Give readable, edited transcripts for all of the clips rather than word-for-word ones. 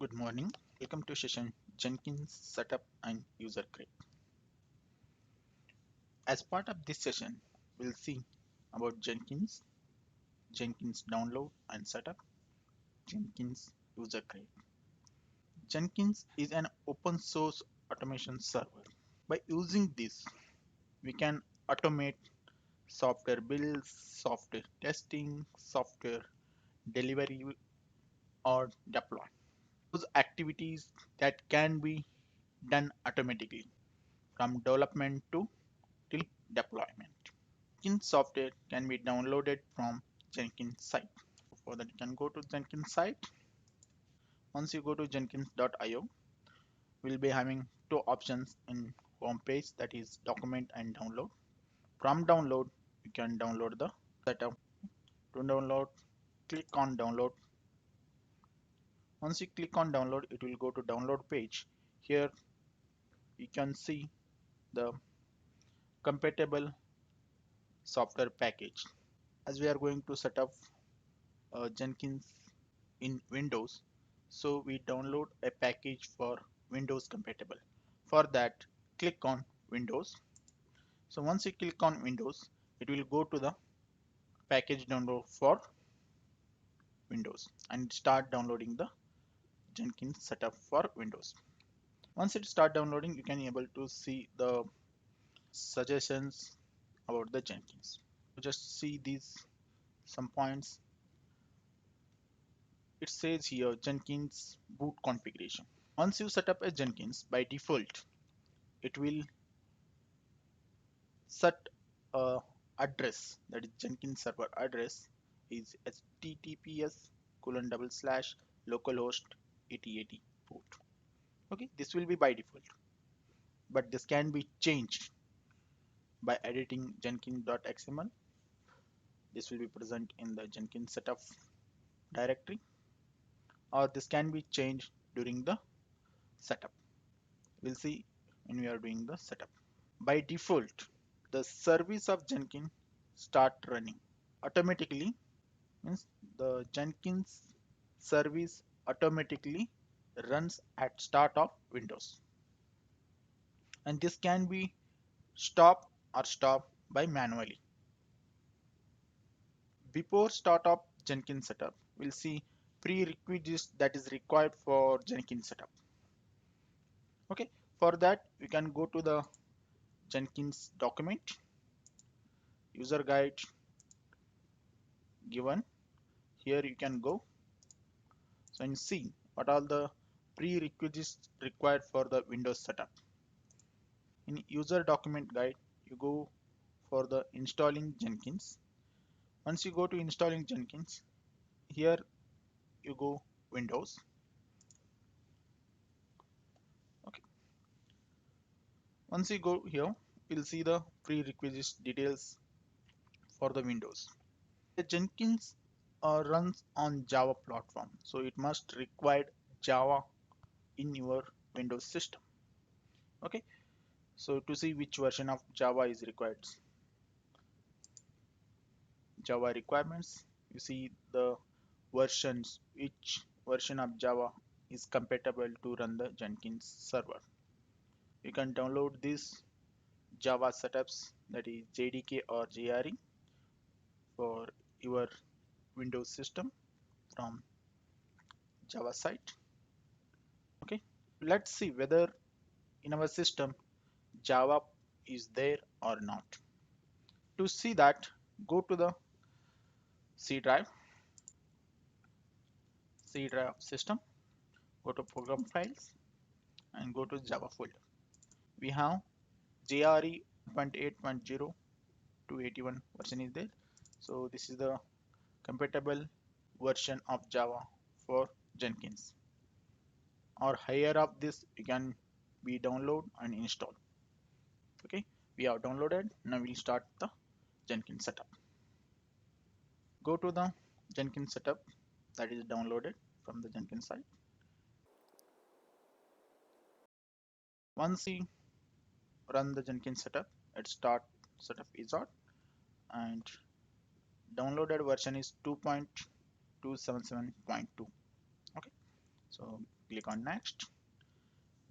Good morning. Welcome to session Jenkins Setup and User Create. As part of this session, we'll see about Jenkins, Jenkins download and setup, Jenkins User Create. Jenkins is an open source automation server. By using this, we can automate software builds, software testing, software delivery, or deploy. Those activities that can be done automatically from development to till deployment. Jenkins software can be downloaded from Jenkins site. For that, you can go to Jenkins site. Once you go to jenkins.io, we'll be having two options in home page, that is document and download. From download, you can download the setup. To download, click on download. Once you click on download, it will go to download page. Here you can see the compatible software package. As we are going to set up Jenkins in Windows, so we download a package for Windows compatible. For that, click on Windows. So once you click on Windows, it will go to the package download for Windows and start downloading the Jenkins setup for Windows. Once it start downloading, you can able to see the suggestions about the Jenkins. Just see these some points. It says here Jenkins boot configuration. Once you set up a Jenkins, by default it will set a address, that is Jenkins server address is https://localhost 8080 port. Okay, this will be by default, but this can be changed by editing jenkins.xml. This will be present in the Jenkins setup directory, or this can be changed during the setup. We'll see when we are doing the setup. By default, the service of Jenkins start running automatically, means the Jenkins service automatically runs at start of Windows, and this can be stop by manually. Before start of Jenkins setup, we'll see prerequisites that is required for Jenkins setup. Okay, for that we can go to the Jenkins document, user guide given. Here you can go and see what are the prerequisites required for the Windows setup. In user document guide, you go for the installing Jenkins. Once you go to installing Jenkins, here you go Windows. Okay. Once you go here, you'll see the prerequisites details for the Windows. The Jenkins runs on Java platform, so it must require Java in your Windows system. Okay, so to see which version of Java is required, Java requirements, you see the versions, which version of Java is compatible to run the Jenkins server. You can download these Java setups, that is JDK or JRE, for your Windows system from Java site. Okay, let's see whether in our system Java is there or not. To see that, go to the C drive system, go to program files and go to Java folder. We have JRE 1.8.0 to 81 version is there. So this is the compatible version of Java for Jenkins. Or higher up this, you can be download and install. Okay, we have downloaded. Now we'll start the Jenkins setup. Go to the Jenkins setup that is downloaded from the Jenkins site. Once you run the Jenkins setup, it start setup is on, and downloaded version is 2.277.2. Okay, So click on next.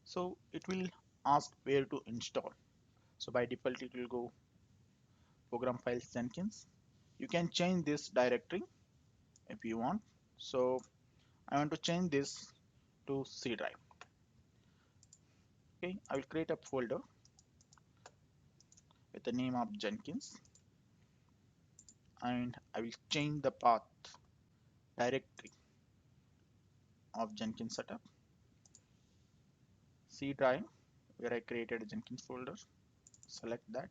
So it will ask where to install. So by default it will go program files Jenkins. You can change this directory if you want. So I want to change this to C drive. Okay, I will create a folder with the name of Jenkins, and I will change the path directory of Jenkins setup, C drive, where I created a Jenkins folder. Select that.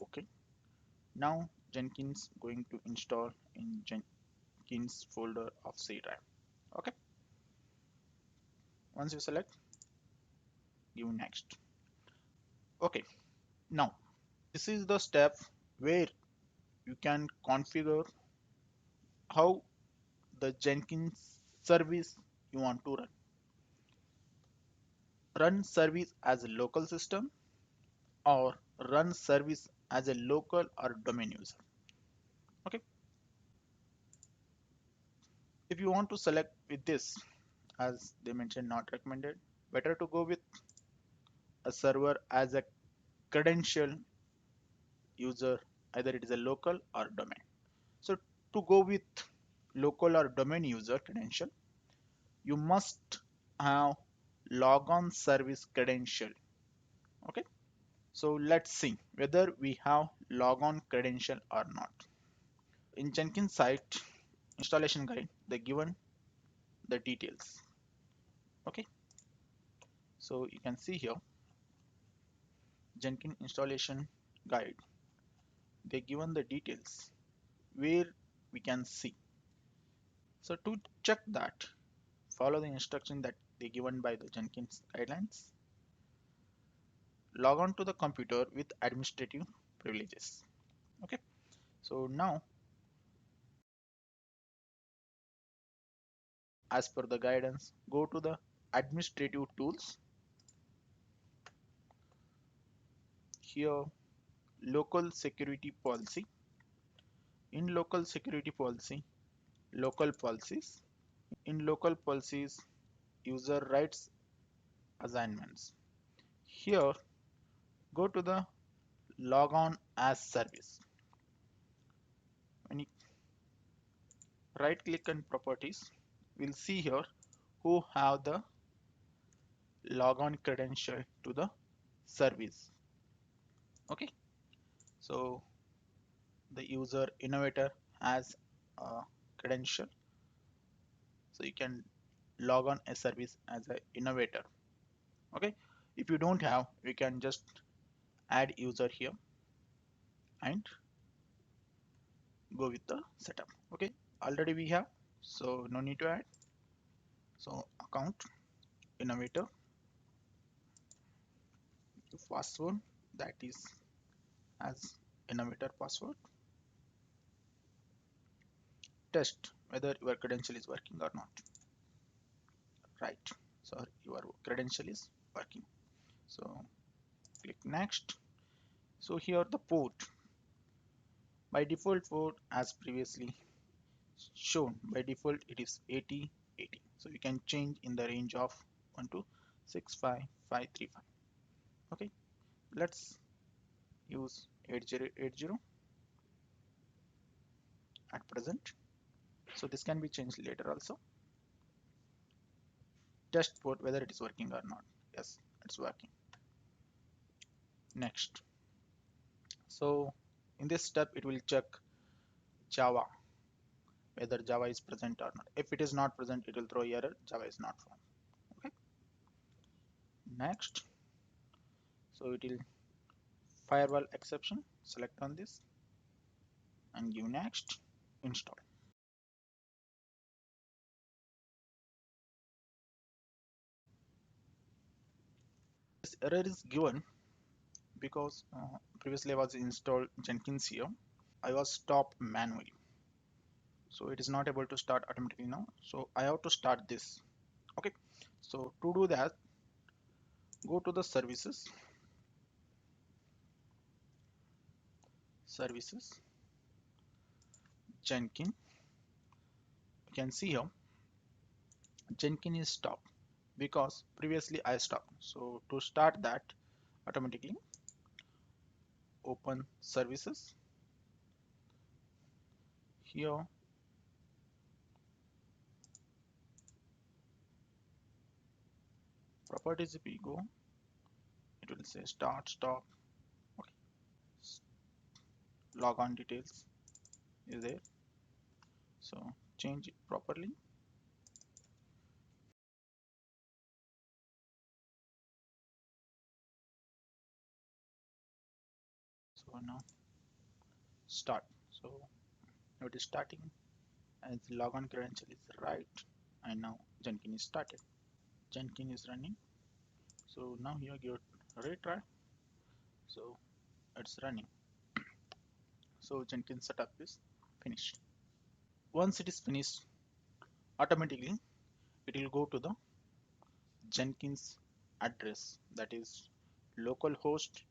Okay. Now Jenkins going to install in Jenkins folder of C drive. Okay. Once you select, give next. Okay. Now this is the step where you can configure how the Jenkins service you want to run. Run service as a local system or run service as a local or domain user. Okay. If you want to select with this, as they mentioned, not recommended, better to go with a server as a credential user, either it is a local or domain. So to go with local or domain user credential, you must have logon service credential. Okay. So let's see whether we have logon credential or not. In Jenkins site installation guide, they given the details. Okay. So you can see here Jenkins installation guide. They given the details where we can see. So to check that, follow the instruction that they given by the Jenkins guidelines. Log on to the computer with administrative privileges. Okay. So now, as per the guidance, go to the administrative tools. Here, local security policy. In local security policy, local policies. In local policies, user rights assignments. Here, go to the log on as service. When you right click on properties, we'll see here who have the logon credential to the service. Okay, so the user innovator has a credential, so you can log on a service as an innovator. Okay, if you don't have, you can just add user here and go with the setup. Okay, already we have, so no need to add. So account innovator password, that is as innovator password. Test whether your credential is working or not. Right, so your credential is working. So click next. So here the port, by default port as previously shown, by default it is 8080. So you can change in the range of 1265535. Okay, let's use 8080 at present. So this can be changed later also. Test port whether it is working or not. Yes, it's working. Next. So in this step it will check Java, whether Java is present or not. If it is not present, it will throw error, Java is not found. Okay. Next. So it will firewall exception. Select on this and give next. Install. This error is given because previously I was installed Jenkins here. I was stopped manually. So it is not able to start automatically now. So I have to start this. Okay. So to do that, go to the services, Jenkins. You can see here Jenkins is stopped because previously I stopped. So to start that, automatically open services. Here properties, if we go, it will say start, stop. Okay. Log on details is there. So change it properly. So now start. So now it is starting as the logon credential is right, and now Jenkins is started. Jenkins is running. So now here give retry. So it's running. So Jenkins setup is finished. Once it is finished, automatically it will go to the Jenkins address, that is localhost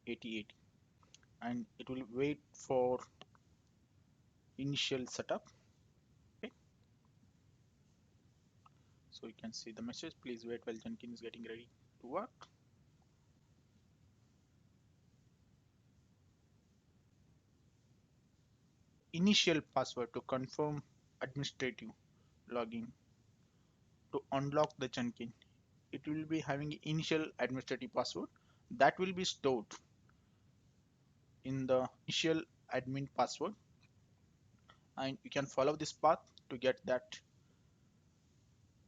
8080, and it will wait for initial setup. Okay, so you can see the message, please wait while Jenkins is getting ready to work. Initial password to confirm administrative login. To unlock the Jenkins, it will be having initial administrative password that will be stored in the initial admin password, and you can follow this path to get that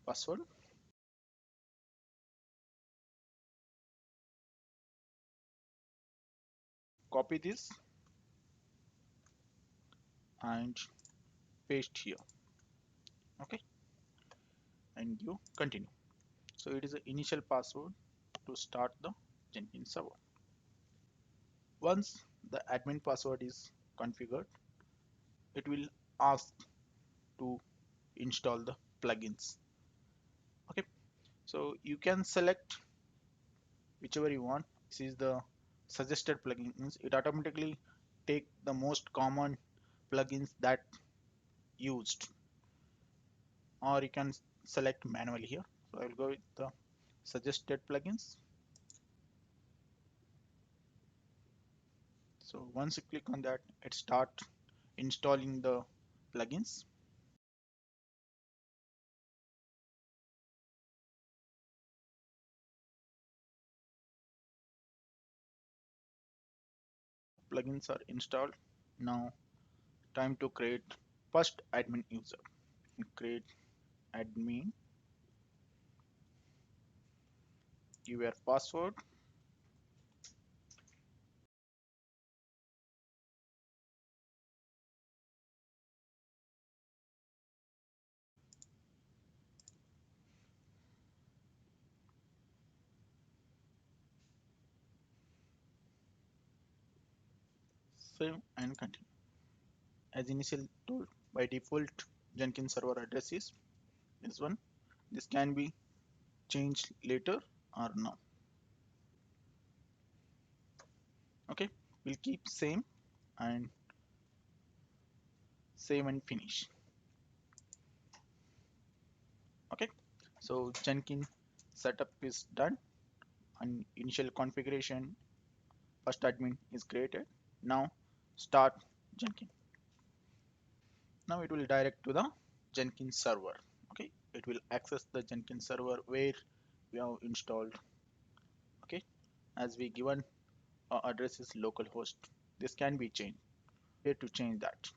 password. Copy this and paste here. Okay, and you continue. So it is the initial password to start the Jenkins server. Once the admin password is configured, it will ask to install the plugins. Okay, so you can select whichever you want. This is the suggested plugins. It automatically take the most common plugins that used, or you can select manually here. So I will go with the suggested plugins. So once you click on that, it start installing the plugins. Plugins are installed. Now time to create first admin user. Create admin, give your password. Save and continue. As initial tool, by default Jenkins server address is this one. This can be changed later or no. Okay, we'll keep same and save and finish. Okay, so Jenkins setup is done and initial configuration first admin is created. Now start Jenkins. Now it will direct to the Jenkins server. Okay, it will access the Jenkins server where we have installed. Okay, as we given address is localhost. This can be changed. Here to change that,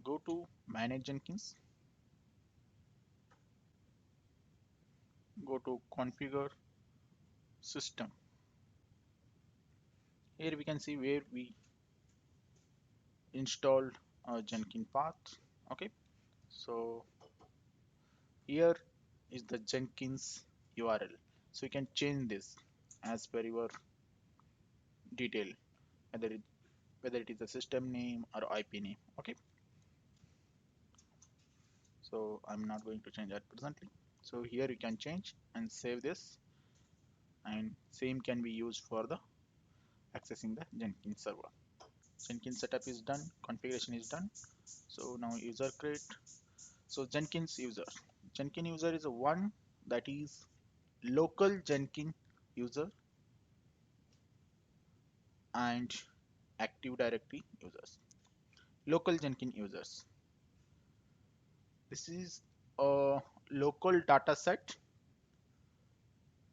go to manage Jenkins, go to configure system. Here we can see where we installed Jenkins path. Okay, so here is the Jenkins URL. So you can change this as per your detail, whether it, whether it is a system name or IP name. Okay, so I'm not going to change that presently. So here you can change and save this, and same can be used for the accessing the Jenkins server. Jenkins setup is done, configuration is done. So now user create. So Jenkins user. Jenkins user is a one that is local Jenkins user and Active Directory users. Local Jenkins users. This is a local data set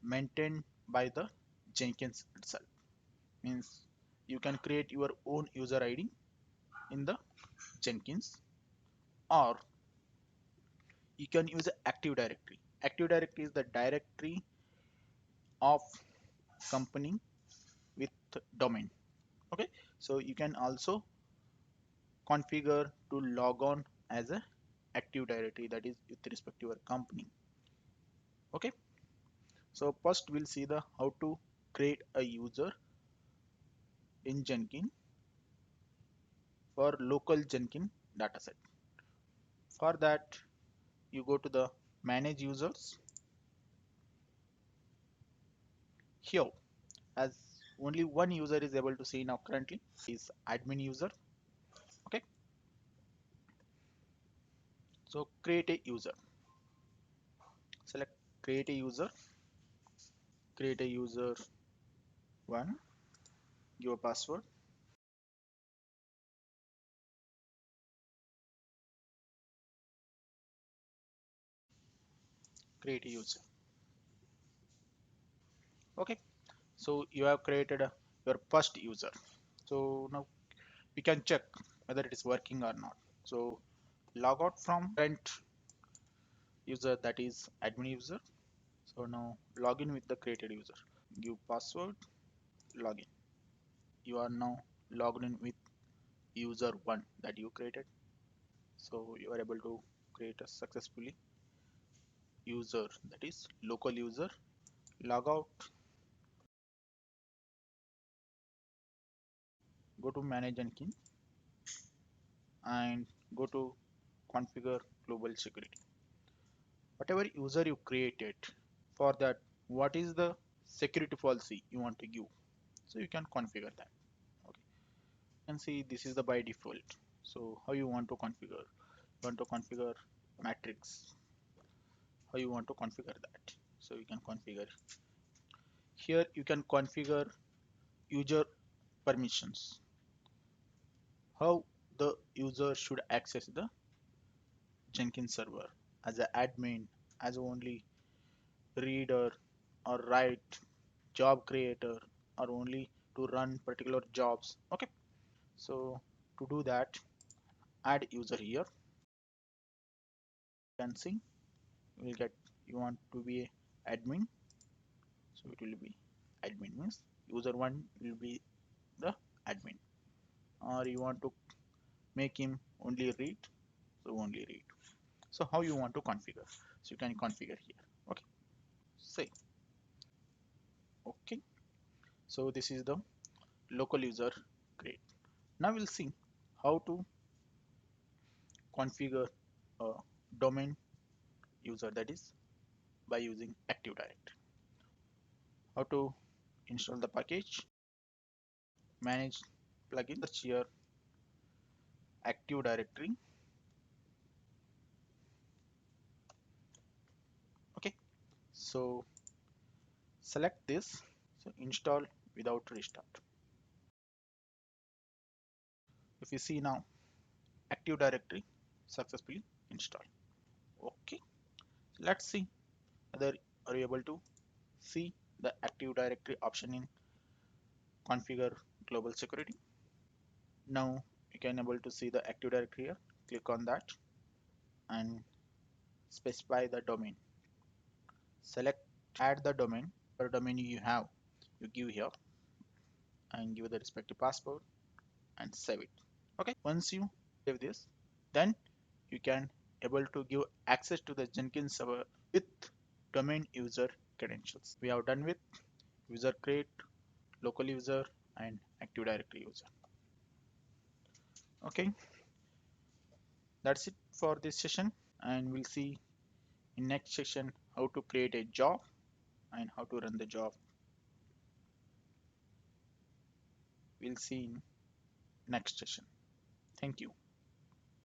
maintained by the Jenkins itself. Means you can create your own user ID in the Jenkins, or you can use Active Directory. Active Directory is the directory of company with domain. Okay, so you can also configure to log on as a Active Directory, that is with respect to your company. Okay, so first we'll see the how to create a user in Jenkins for local Jenkins dataset. For that, you go to the manage users. Here, as only one user is able to see now currently, is admin user. Okay, so create a user. Select create a user. Create a user one. Give a password. Create a user. Okay, so you have created your first user. So now we can check whether it is working or not. So log out from current user, that is admin user. So now log in with the created user. Give password, login. You are now logged in with user one that you created. So you are able to create a successfully user, that is local user. Log out, go to manage Jenkins and go to configure global security. Whatever user you created, for that what is the security policy you want to give, so you can configure that. Okay, and see this is the by default. So how you want to configure? You want to configure matrix, how you want to configure that, so you can configure. Here you can configure user permissions, how the user should access the Jenkins server, as an admin, as only reader or write, job creator, or only to run particular jobs. Okay, so to do that, add user here. You can see you will get, you want to be a admin, so it will be admin, means user one will be the admin, or you want to make him only read, so only read. So how you want to configure, so you can configure here. Okay, say okay. So this is the local user. Great. Now we'll see how to configure a domain user, that is by using Active Directory. How to install the package, manage plugin, search here Active Directory. Okay, so select this, so install without restart. If you see now, Active Directory successfully installed. Okay, so let's see whether are you able to see the Active Directory option in configure global security. Now you can able to see the Active Directory here. Click on that and specify the domain. Select add the domain, whatever domain you have, you give here and give the respective password and save it. Okay, once you save this, then you can able to give access to the Jenkins server with domain user credentials. We have done with user create, local user, and Active Directory user. Okay, that's it for this session, and we'll see in next session how to create a job and how to run the job. We'll see in next session. Thank you.